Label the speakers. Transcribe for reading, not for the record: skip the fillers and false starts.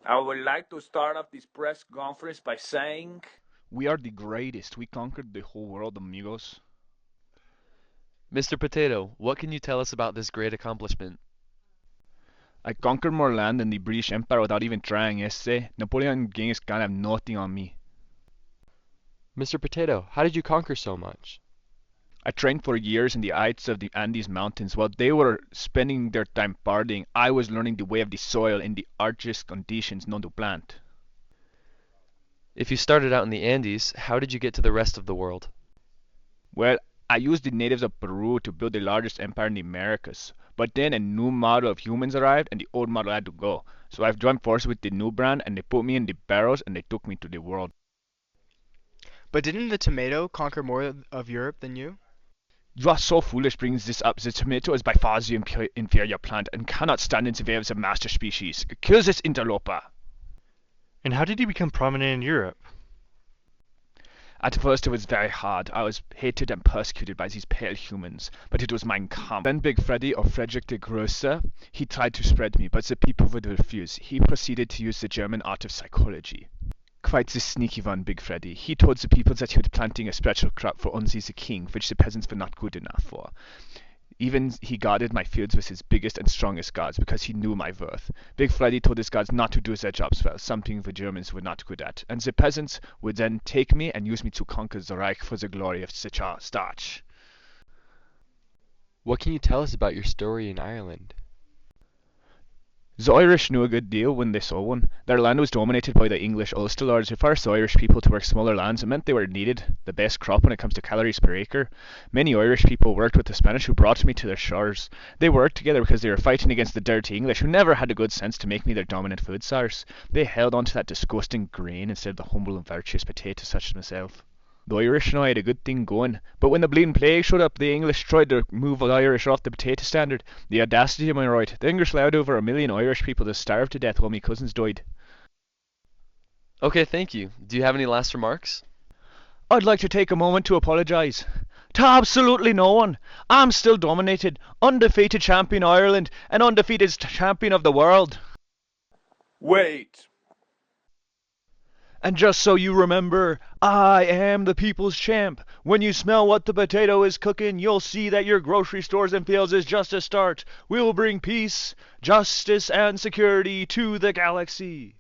Speaker 1: I would like to start off this press conference by saying
Speaker 2: We are the greatest. We conquered the whole world, amigos.
Speaker 3: Mr. Potato, what can you tell us about this great accomplishment?
Speaker 2: I conquered more land than the British Empire without even trying, esse. Napoleon and Genghis Khan have nothing on me.
Speaker 3: Mr. Potato, how did you conquer so much?
Speaker 2: I trained for years in the heights of the Andes Mountains. While they were spending their time partying, I was learning the way of the soil in the harshest conditions known to plant.
Speaker 3: If you started out in the Andes, how did you get to the rest of the world?
Speaker 2: Well, I used the natives of Peru to build the largest empire in the Americas. But then a new model of humans arrived and the old model had to go. So I've joined forces with the new brand and they put me in the barrels and they took me to the world.
Speaker 4: But didn't the tomato conquer more of Europe than you?
Speaker 2: You are so foolish bringing this up. The tomato is by far the inferior plant and cannot stand in the way of the master species. Kill this interloper.
Speaker 5: And how did you become prominent in Europe?
Speaker 2: At first it was very hard. I was hated and persecuted by these pale humans, but it was mein Kampf. Then Big Freddy, or Frederick the Grosser, he tried to spread me, but the people would refuse. He proceeded to use the German art of psychology. Quite the sneaky one, Big Freddy. He told the people that he was planting a special crop for Unzi the king, which the peasants were not good enough for. Even he guarded my fields with his biggest and strongest guards because he knew my worth. Big Freddy told his guards not to do their jobs well, something the Germans were not good at, and the peasants would then take me and use me to conquer the Reich for the glory of the starch.
Speaker 3: What can you tell us about your story in Ireland?
Speaker 2: The Irish knew a good deal when they saw one. Their land was dominated by the English Ulster Lords who forced Irish people to work smaller lands. It meant they were needed, the best crop when it comes to calories per acre. Many Irish people worked with the Spanish who brought me to their shores. They worked together because they were fighting against the dirty English who never had the good sense to make me their dominant food source. They held on to that disgusting grain instead of the humble and virtuous potato such as myself. The Irish and I had a good thing going, but when the bleeding plague showed up, the English tried to move the Irish off the potato standard. The audacity, am I right? The English allowed over 1 million Irish people to starve to death while my cousins died.
Speaker 3: Okay, thank you. Do you have any last remarks?
Speaker 2: I'd like to take a moment to apologise. To absolutely no one. I'm still dominated, undefeated champion Ireland, and undefeated champion of the world.
Speaker 1: wait.
Speaker 2: And just so you remember, I am the people's champ. When you smell what the potato is cooking, you'll see that your grocery stores and fields is just a start. We'll bring peace, justice, and security to the galaxy.